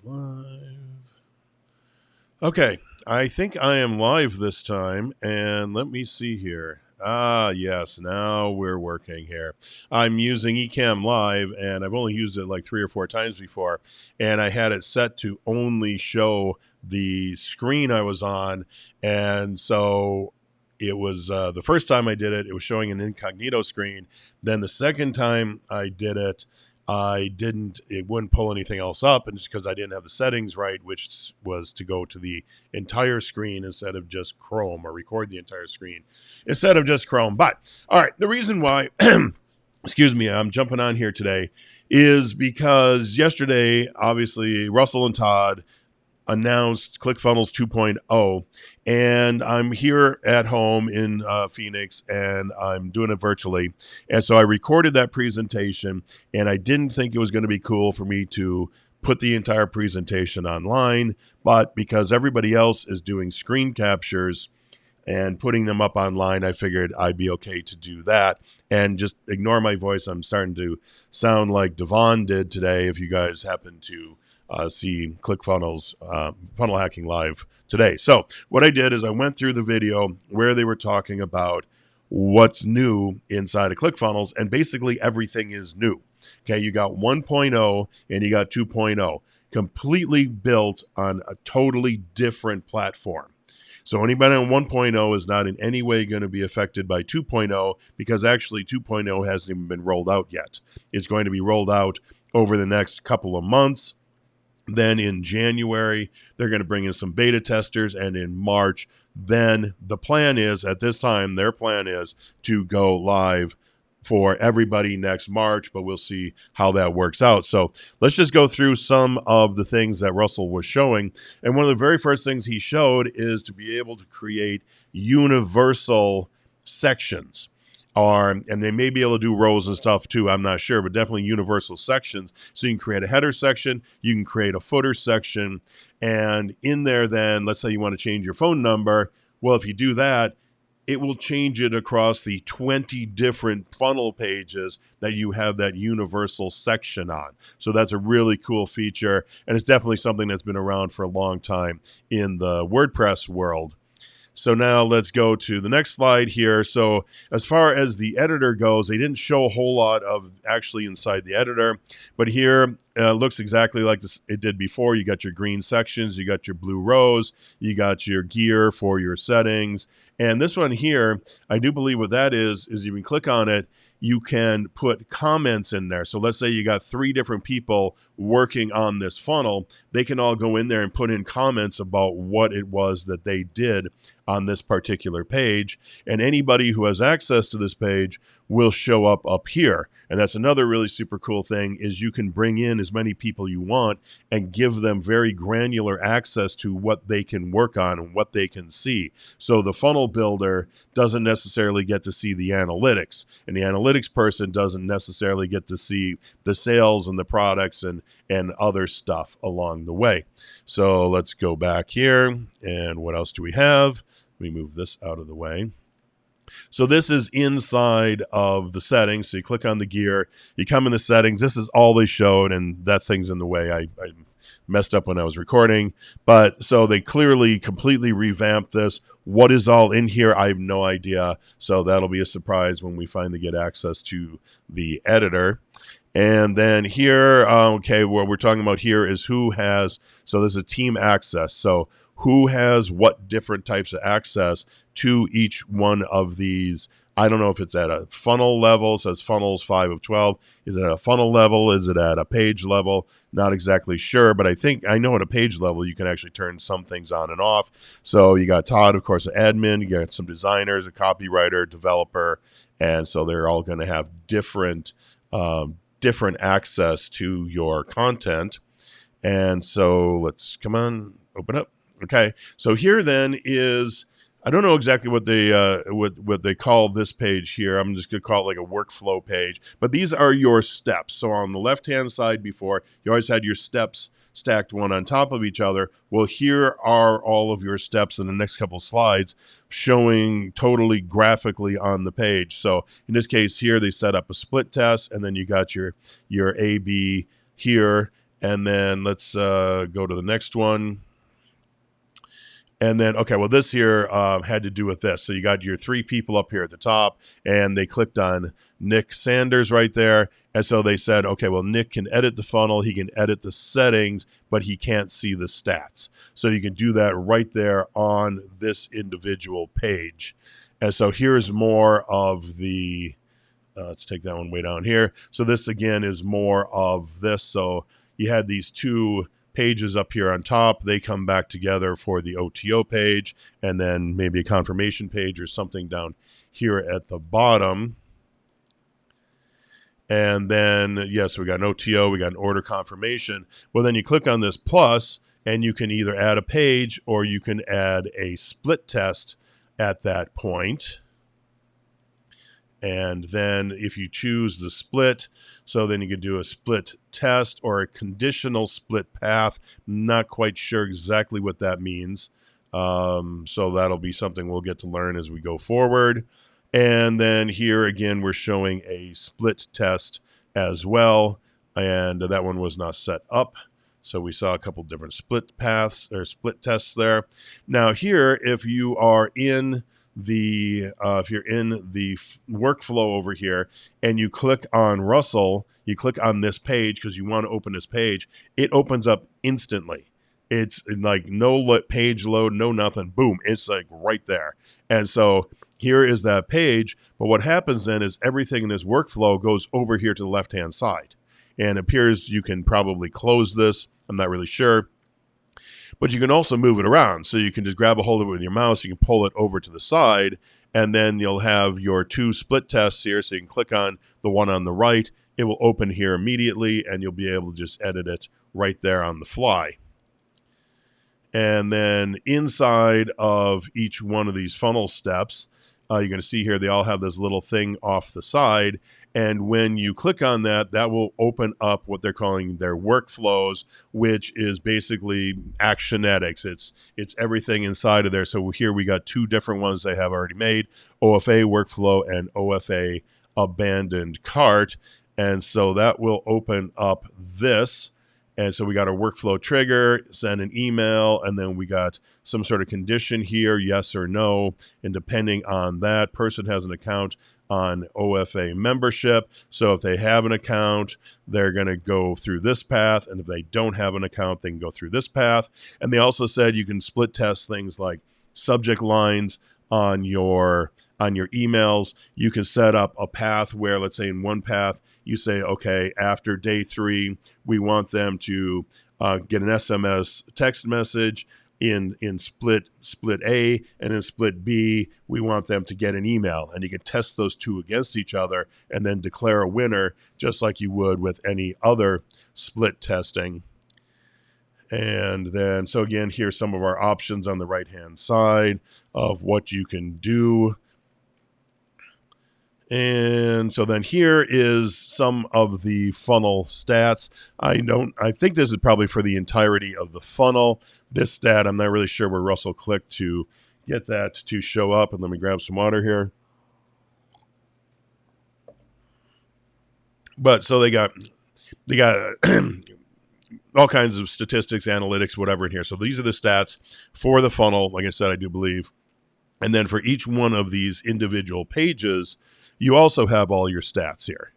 Live. Okay, I think I am live this time, and let me see here. Ah, yes, now we're working here. I'm using Ecamm Live, and I've only used it like 3 or 4 times before, and I had it set to only show the screen I was on, and so it was the first time I did it, it was showing an incognito screen. Then the second time I did it, it wouldn't pull anything else up, and it's because I didn't have the settings right, which was to go to the entire screen instead of just Chrome, or record the entire screen instead of just Chrome. But all right, the reason why, excuse me, I'm jumping on here today is because yesterday, obviously, Russell and Todd announced ClickFunnels 2.0, and I'm here at home in Phoenix, and I'm doing it virtually. And so I recorded that presentation, and I didn't think it was going to be cool for me to put the entire presentation online, but because everybody else is doing screen captures and putting them up online, I figured I'd be okay to do that and just ignore my voice. I'm starting to sound like Devon did today, if you guys happen to see ClickFunnels Funnel Hacking Live today. So what I did is I went through the video where they were talking about what's new inside of ClickFunnels, and basically everything is new. Okay, you got 1.0 and you got 2.0, completely built on a totally different platform. So anybody on 1.0 is not in any way going to be affected by 2.0, because actually 2.0 hasn't even been rolled out yet. It's going to be rolled out over the next couple of months. Then in January, they're going to bring in some beta testers, and in March, then the plan is, at this time, their plan is to go live for everybody next March, but we'll see how that works out. So let's just go through some of the things that Russell was showing. And one of the very first things he showed is to be able to create universal sections. And they may be able to do rows and stuff too, I'm not sure, but definitely universal sections. So you can create a header section, you can create a footer section, and in there then, let's say you want to change your phone number. Well, if you do that, it will change it across the 20 different funnel pages that you have that universal section on. So that's a really cool feature, and it's definitely something that's been around for a long time in the WordPress world. So now let's go to the next slide here. So as far as the editor goes, they didn't show a whole lot of actually inside the editor, but here looks exactly like it did before. You got your green sections, you got your blue rows, you got your gear for your settings. And this one here, I do believe what that is you can click on it, you can put comments in there. So let's say you got 3 different people working on this funnel. They can all go in there and put in comments about what it was that they did on this particular page. And anybody who has access to this page will show up here. And that's another really super cool thing, is you can bring in as many people you want and give them very granular access to what they can work on and what they can see. So the funnel builder doesn't necessarily get to see the analytics, and the analytics person doesn't necessarily get to see the sales and the products and other stuff along the way. So let's go back here. And what else do we have? Let me move this out of the way. So this is inside of the settings. So you click on the gear, you come in the settings. This is all they showed, and that thing's in the way. I messed up when I was recording. But so they clearly completely revamped this. What is all in here, I have no idea. So that'll be a surprise when we finally get access to the editor. And then here, okay, what we're talking about here is who has, so this is team access. So who has what different types of access to each one of these. I don't know if it's at a funnel level, it says funnels 5 of 12. Is it at a funnel level? Is it at a page level? Not exactly sure, but I know at a page level you can actually turn some things on and off. So you got Todd, of course, an admin, you got some designers, a copywriter, developer, and so they're all going to have different access to your content. And so let's, come on, open up. Okay, so here then is I don't know exactly what they call this page here. I'm just going to call it like a workflow page. But these are your steps. So on the left-hand side before, you always had your steps stacked one on top of each other. Well, here are all of your steps in the next couple slides showing totally graphically on the page. So in this case here, they set up a split test, and then you got your A/B here. And then let's go to the next one. And then, okay, well, this here had to do with this. So you got your three people up here at the top, and they clicked on Nick Sanders right there. And so they said, okay, well, Nick can edit the funnel. He can edit the settings, but he can't see the stats. So you can do that right there on this individual page. And so here's more of the, let's take that one way down here. So this, again, is more of this. So you had these two pages up here on top. They come back together for the OTO page, and then maybe a confirmation page or something down here at the bottom. And then, yes, we got an OTO, we got an order confirmation. Well, then you click on this plus, and you can either add a page or you can add a split test at that point. And then if you choose the split, so then you could do a split test or a conditional split path. Not quite sure exactly what that means. So that'll be something we'll get to learn as we go forward. And then here again, we're showing a split test as well. And that one was not set up. So we saw a couple different split paths or split tests there. Now here, if you are in the if you're in the workflow over here and you click on Russell, you click on this page because you want to open this page, it opens up instantly. It's like no page load, no nothing. Boom, it's like right there. And so here is that page. But what happens then is everything in this workflow goes over here to the left-hand side. And it appears you can probably close this. I'm not really sure. But you can also move it around. So you can just grab a hold of it with your mouse. You can pull it over to the side. And then you'll have your two split tests here. So you can click on the one on the right. It will open here immediately. And you'll be able to just edit it right there on the fly. And then inside of each one of these funnel steps, you're going to see here they all have this little thing off the side. And when you click on that, that will open up what they're calling their workflows, which is basically Actionetics. It's everything inside of there. So here we got two different ones they have already made, OFA workflow and OFA abandoned cart. And so that will open up this. And so we got our workflow trigger, send an email, and then we got some sort of condition here, yes or no. And depending on that, person has an account on OFA membership. So if they have an account, they're going to go through this path. And if they don't have an account, they can go through this path. And they also said you can split test things like subject lines on your emails. You can set up a path where, let's say in one path, you say, okay, after day 3, we want them to get an SMS text message. In split A, and in split B, we want them to get an email. And you can test those two against each other and then declare a winner just like you would with any other split testing. And then, so again, here's some of our options on the right-hand side of what you can do. And so then here is some of the funnel stats. I think this is probably for the entirety of the funnel. This stat, I'm not really sure where Russell clicked to get that to show up. And let me grab some water here. But so they got all kinds of statistics, analytics, whatever in here. So these are the stats for the funnel. Like I said, I do believe. And then for each one of these individual pages, you also have all your stats here.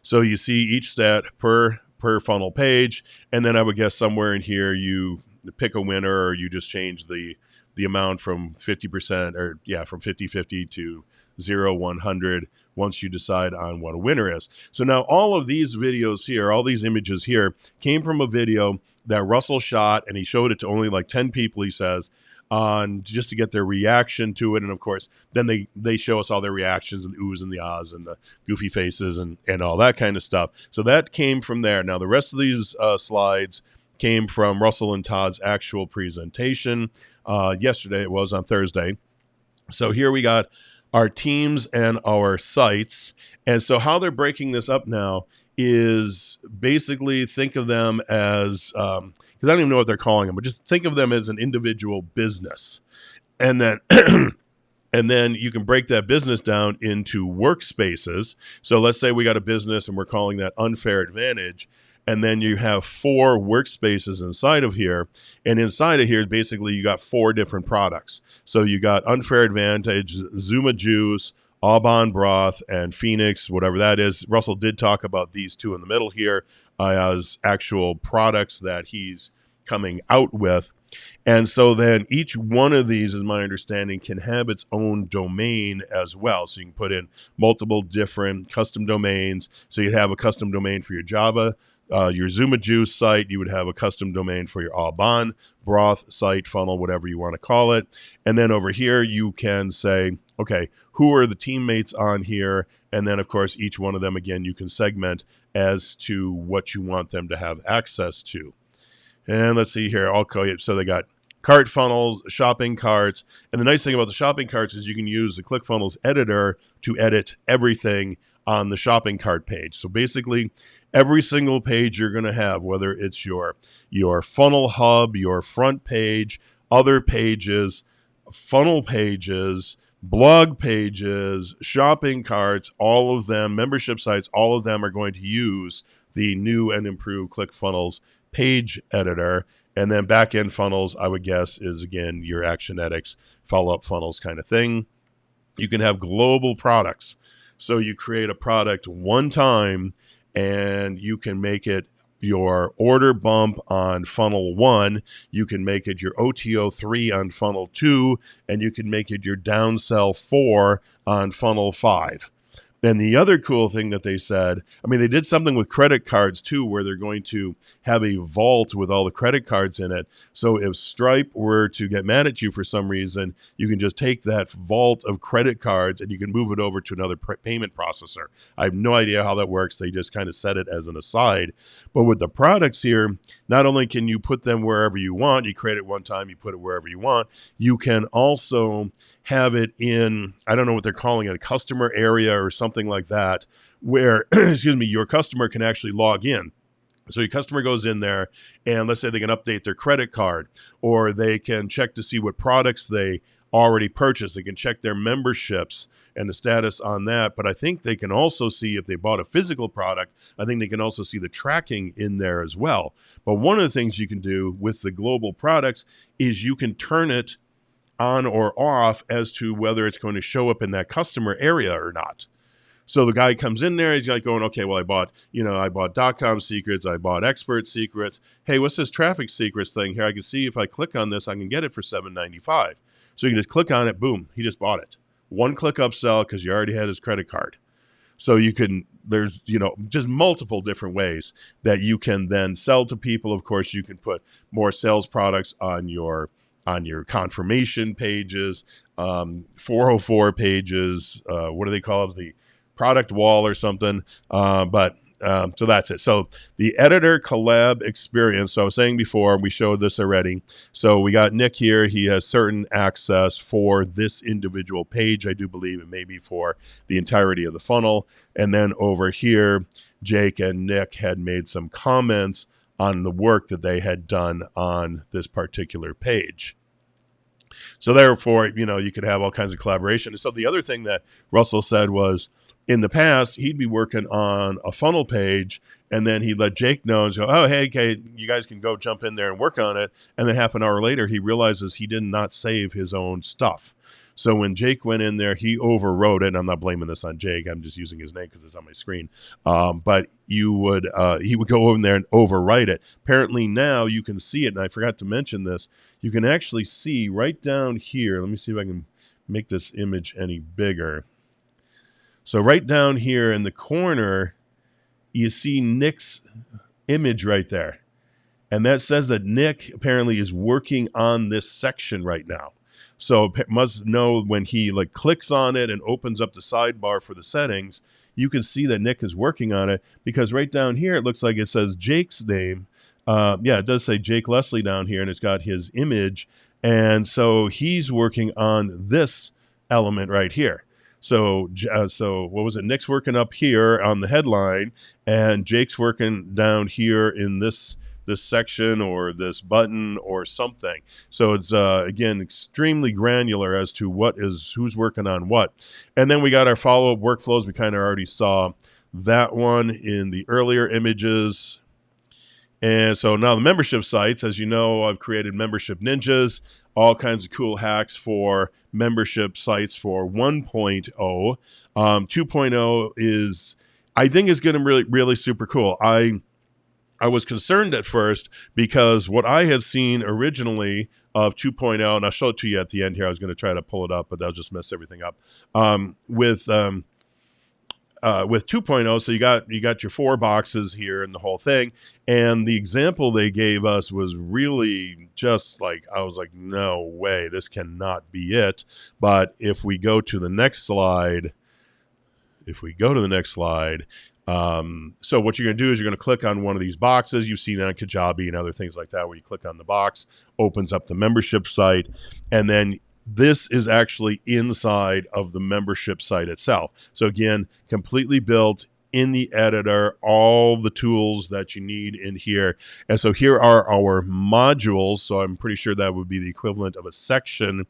So you see each stat per funnel page. And then I would guess somewhere in here, you pick a winner, or you just change the amount from 50% or from 50-50 to 0-100 once you decide on what a winner is. So now all of these videos here, all these images here came from a video that Russell shot, and he showed it to only like 10 people, he says, on just to get their reaction to it. And of course, then they show us all their reactions and the oohs and the ahs and the goofy faces and all that kind of stuff. So that came from there. Now the rest of these slides came from Russell and Todd's actual presentation. Yesterday, it was on Thursday. So here we got our teams and our sites. And so how they're breaking this up now is basically think of them as, because I don't even know what they're calling them, but just think of them as an individual business. And then and then you can break that business down into workspaces. So let's say we got a business and we're calling that Unfair Advantage. And then you have 4 workspaces inside of here. And inside of here, basically, you got 4 different products. So you got Unfair Advantage, Zuma Juice, Aubon Broth, and Phoenix, whatever that is. Russell did talk about these 2 in the middle here as actual products that he's coming out with. And so then each one of these, is my understanding, can have its own domain as well. So you can put in multiple different custom domains. So you'd have a custom domain for your Java, your Zuma Juice site. You would have a custom domain for your Aubon Broth site, funnel, whatever you want to call it. And then over here, you can say, okay, who are the teammates on here? And then, of course, each one of them, again, you can segment as to what you want them to have access to. And let's see here. So they got cart funnels, shopping carts. And the nice thing about the shopping carts is you can use the ClickFunnels editor to edit everything on the shopping cart page. So basically, every single page you're going to have, whether it's your funnel hub, your front page, other pages, funnel pages, blog pages, shopping carts, all of them, membership sites, all of them are going to use the new and improved ClickFunnels page editor. And then back-end funnels, I would guess, is, again, your Actionetics follow-up funnels kind of thing. You can have global products. So you create a product one time, and you can make it your order bump on funnel 1. You can make it your OTO 3 on funnel 2, and you can make it your downsell 4 on funnel 5. Then the other cool thing that they said, I mean, they did something with credit cards too, where they're going to have a vault with all the credit cards in it. So if Stripe were to get mad at you for some reason, you can just take that vault of credit cards and you can move it over to another payment processor. I have no idea how that works. They just kind of said it as an aside. But with the products here, not only can you put them wherever you want, you create it one time, you put it wherever you want, you can also have it in, I don't know what they're calling it, a customer area or something like that, where, excuse me, your customer can actually log in. So your customer goes in there, and let's say they can update their credit card, or they can check to see what products they already purchased. They can check their memberships and the status on that. But I think they can also see if they bought a physical product. I think they can also see the tracking in there as well. But one of the things you can do with the global products is you can turn it on or off as to whether it's going to show up in that customer area or not. So the guy comes in there, he's like going, okay, well, I bought .com secrets, I bought expert secrets. Hey, what's this traffic secrets thing here? I can see if I click on this, I can get it for $7.95. So you can just click on it, boom, he just bought it. One click upsell because you already had his credit card. So you can, there's, just multiple different ways that you can then sell to people. Of course, you can put more sales products on your confirmation pages, 404 pages, what do they call it? The product wall or something. So that's it. So the editor collab experience. So I was saying before, we showed this already. So we got Nick here. He has certain access for this individual page. I do believe it may be for the entirety of the funnel. And then over here, Jake and Nick had made some comments on the work that they had done on this particular page. So therefore, you could have all kinds of collaboration. So the other thing that Russell said was, in the past, he'd be working on a funnel page, and then he'd let Jake know and go, oh, hey, okay, you guys can go jump in there and work on it. And then half an hour later, he realizes he did not save his own stuff. So when Jake went in there, he overwrote it. And I'm not blaming this on Jake. I'm just using his name because it's on my screen. But he would go over there and overwrite it. Apparently now you can see it, and I forgot to mention this. You can actually see right down here. Let me see if I can make this image any bigger. So right down here in the corner, you see Nick's image right there. And that says that Nick apparently is working on this section right now. So it must know when he clicks on it and opens up the sidebar for the settings, you can see that Nick is working on it, because right down here, it looks like it says Jake's name. It does say Jake Leslie down here, and it's got his image. And so he's working on this element right here. So what was it? Nick's working up here on the headline, and Jake's working down here in this section or this button or something. So it's again extremely granular as to who's working on what. And then we got our follow-up workflows. We kind of already saw that one in the earlier images. And so now the membership sites, as you know, I've created membership ninjas, all kinds of cool hacks for membership sites for 1.0. 2.0 is, I think, is going to really super cool. I was concerned at first because what I had seen originally of 2.0, and I'll show it to you at the end here. I was going to try to pull it up, but that'll just mess everything up. With 2.0, so you got your 4 boxes here and the whole thing. And the example they gave us was really just like, I was like, no way, this cannot be it. But if we go to the next slide, so what you're going to do is you're going to click on one of these boxes. You've seen on Kajabi and other things like that, where you click on the box, opens up the membership site, and then this is actually inside of the membership site itself. So again, completely built in the editor, all the tools that you need in here. And so here are our modules. So I'm pretty sure that would be the equivalent of a section.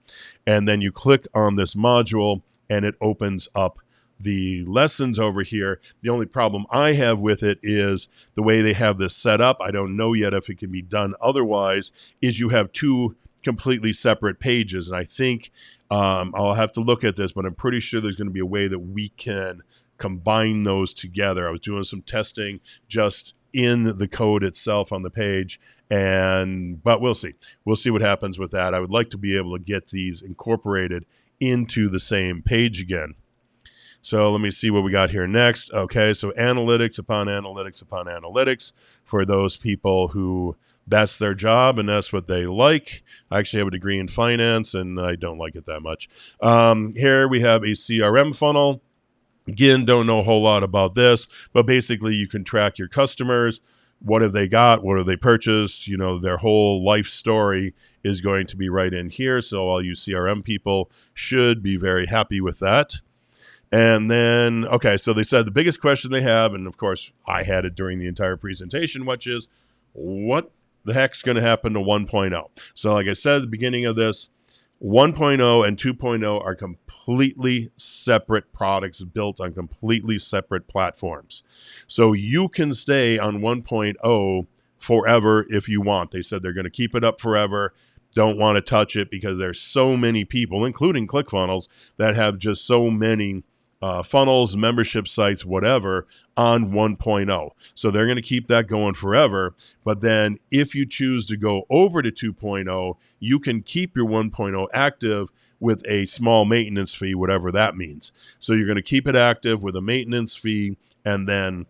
And then you click on this module and it opens up the lessons over here. The only problem I have with it is the way they have this set up. I don't know yet if it can be done otherwise, is you have 2 completely separate pages. And I think I'll have to look at this, but I'm pretty sure there's going to be a way that we can combine those together. I was doing some testing just in the code itself on the page, but we'll see. We'll see what happens with that. I would like to be able to get these incorporated into the same page again. So let me see what we got here next. Okay, so analytics upon analytics upon analytics for those people who that's their job and that's what they like. I actually have a degree in finance and I don't like it that much. Here we have a CRM funnel. Again, don't know a whole lot about this, but basically you can track your customers. What have they got? What have they purchased? You know, their whole life story is going to be right in here. So all you CRM people should be very happy with that. And then, okay, so they said the biggest question they have, and of course I had it during the entire presentation, which is what the heck's going to happen to 1.0? So like I said at the beginning of this, 1.0 and 2.0 are completely separate products built on completely separate platforms. So you can stay on 1.0 forever if you want. They said they're going to keep it up forever. Don't want to touch it because there's so many people, including ClickFunnels, that have just so many funnels, membership sites, whatever, on 1.0. So they're going to keep that going forever. But then if you choose to go over to 2.0, you can keep your 1.0 active with a small maintenance fee, whatever that means. So you're going to keep it active with a maintenance fee, and then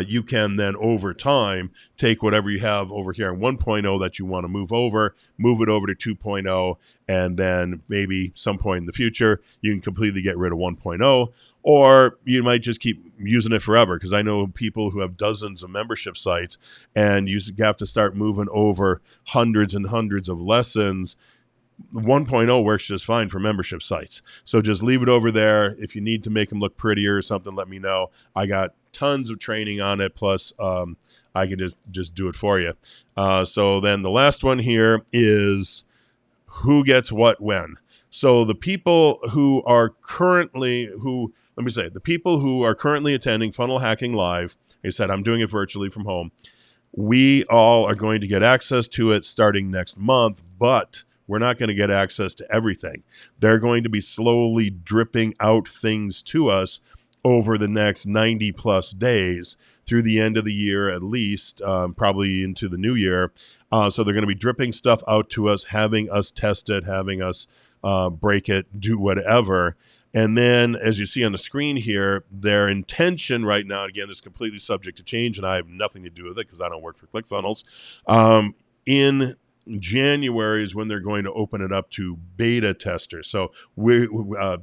you can then over time take whatever you have over here in 1.0 that you want to move it over to 2.0, and then maybe some point in the future you can completely get rid of 1.0, or you might just keep using it forever, because I know people who have dozens of membership sites and you have to start moving over hundreds and hundreds of lessons. 1.0 works just fine for membership sites. So just leave it over there. If you need to make them look prettier or something, let me know. I got tons of training on it. Plus, I can just do it for you. So then the last one here is who gets what when. So the people who are currently, the people who are currently attending Funnel Hacking Live, I said I'm doing it virtually from home. We all are going to get access to it starting next month, but we're not going to get access to everything. They're going to be slowly dripping out things to us over the next 90 plus days through the end of the year, at least, probably into the new year. So they're going to be dripping stuff out to us, having us test it, having us break it, do whatever. And then, as you see on the screen here, their intention right now, again, this is completely subject to change, and I have nothing to do with it because I don't work for ClickFunnels, in January is when they're going to open it up to beta testers. So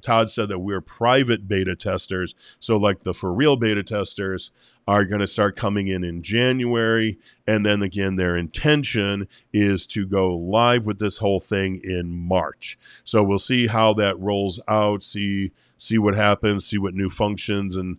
Todd said that we're private beta testers. So like the for real beta testers are going to start coming in January. And then again, their intention is to go live with this whole thing in March. So we'll see how that rolls out, see what happens, see what new functions and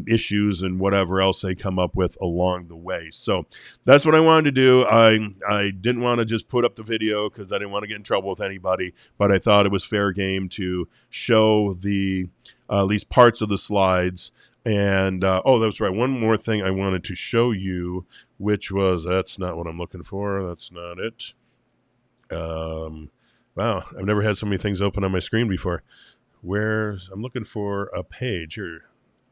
issues and whatever else they come up with along the way. So that's what I wanted to do. I didn't want to just put up the video because I didn't want to get in trouble with anybody, but I thought it was fair game to show the at least parts of the slides. And oh, that's right. One more thing I wanted to show you, which was that's not what I'm looking for. That's not it. Wow, I've never had so many things open on my screen before. I'm looking for a page here.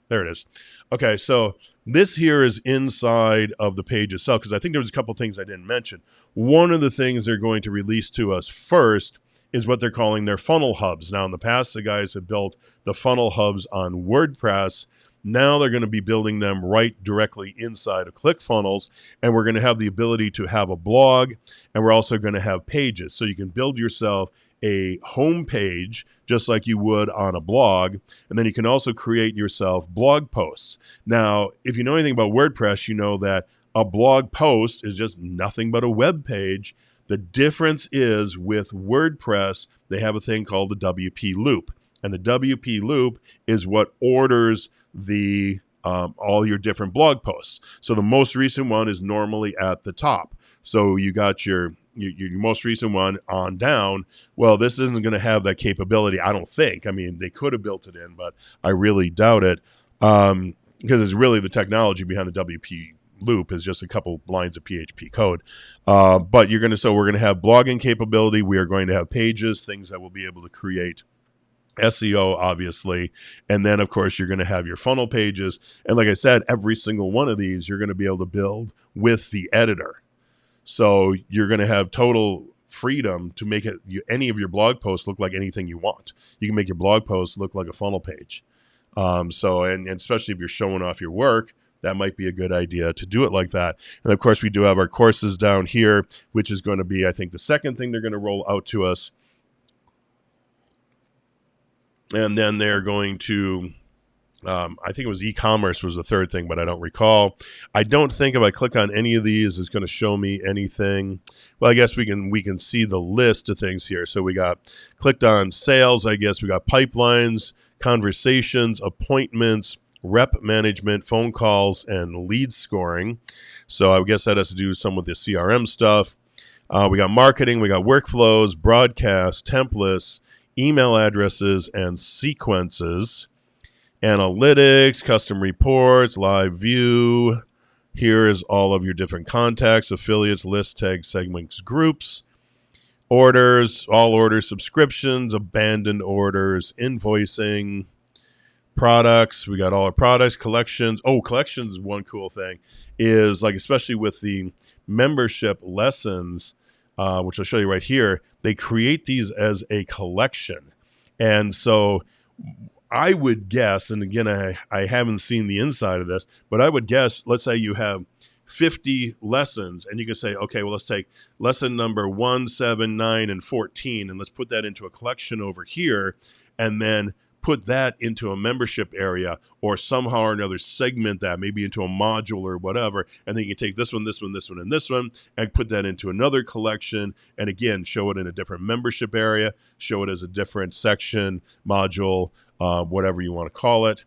There it is. Okay, so this here is inside of the page itself because I think there was a couple things I didn't mention. One of the things they're going to release to us first is what they're calling their funnel hubs. Now, in the past, the guys have built the funnel hubs on WordPress. Now they're going to be building them right directly inside of ClickFunnels, and we're going to have the ability to have a blog, and we're also going to have pages. So you can build yourself a home page just like you would on a blog, and then you can also create yourself blog posts. Now, if you know anything about WordPress, you know that a blog post is just nothing but a web page. The difference is with WordPress, they have a thing called the WP loop, and the WP loop is what orders the all your different blog posts. So the most recent one is normally at the top. So you got your most recent one on down. Well, this isn't going to have that capability, I don't think. I mean, they could have built it in, but I really doubt it because it's really the technology behind the WP loop is just a couple lines of PHP code. But we're going to have blogging capability. We are going to have pages, things that we'll be able to create. SEO, obviously. And then, of course, you're going to have your funnel pages. And like I said, every single one of these, you're going to be able to build with the editor. So you're going to have total freedom to make any of your blog posts look like anything you want. You can make your blog posts look like a funnel page. And especially if you're showing off your work, that might be a good idea to do it like that. And of course, we do have our courses down here, which is going to be, I think, the second thing they're going to roll out to us. And then they're going to, I think it was e-commerce was the third thing, but I don't recall. I don't think if I click on any of these, it's going to show me anything. Well, I guess we can see the list of things here. So we clicked on sales, I guess. We got pipelines, conversations, appointments, rep management, phone calls, and lead scoring. So I guess that has to do some with the CRM stuff. We got marketing, we got workflows, broadcast, templates, email addresses and sequences, analytics, custom reports, live view. Here is all of your different contacts, affiliates, list tags, segments, groups, orders, all orders, subscriptions, abandoned orders, invoicing, products. We got all our products, collections. Oh, collections is one cool thing is like, especially with the membership lessons, which I'll show you right here, they create these as a collection. And so I would guess, and again, I haven't seen the inside of this, but I would guess, let's say you have 50 lessons, and you can say, okay, well, let's take lesson number 1, 7, 9, and 14, and let's put that into a collection over here, and then put that into a membership area or somehow or another segment that maybe into a module or whatever. And then you can take this one, this one, this one, and this one and put that into another collection. And again, show it in a different membership area, show it as a different section, module, whatever you want to call it.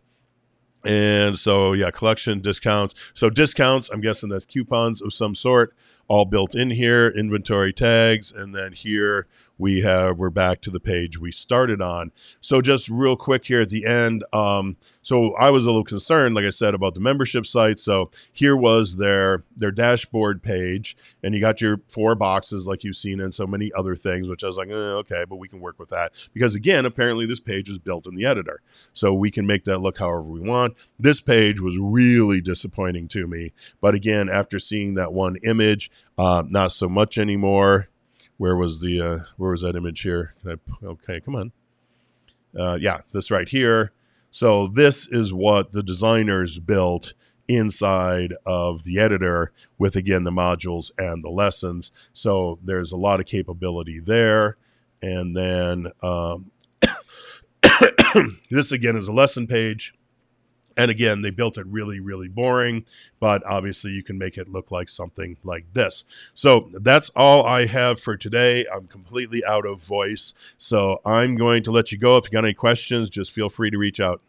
And so, yeah, collection, discounts. So discounts, I'm guessing that's coupons of some sort, all built in here, inventory tags, and then here we're back to the page we started on. So just real quick here at the end, so I was a little concerned, like I said, about the membership site. So here was their dashboard page, and you got your 4 boxes like you've seen in so many other things, which I was like, okay, but we can work with that. Because again, apparently this page was built in the editor. So we can make that look however we want. This page was really disappointing to me. But again, after seeing that one image, not so much anymore. Where was that image here? Okay, come on. Yeah, this right here. So this is what the designers built inside of the editor with, again, the modules and the lessons. So there's a lot of capability there. And then this, again, is a lesson page. And again, they built it really, really boring, but obviously you can make it look like something like this. So that's all I have for today. I'm completely out of voice. So I'm going to let you go. If you got any questions, just feel free to reach out.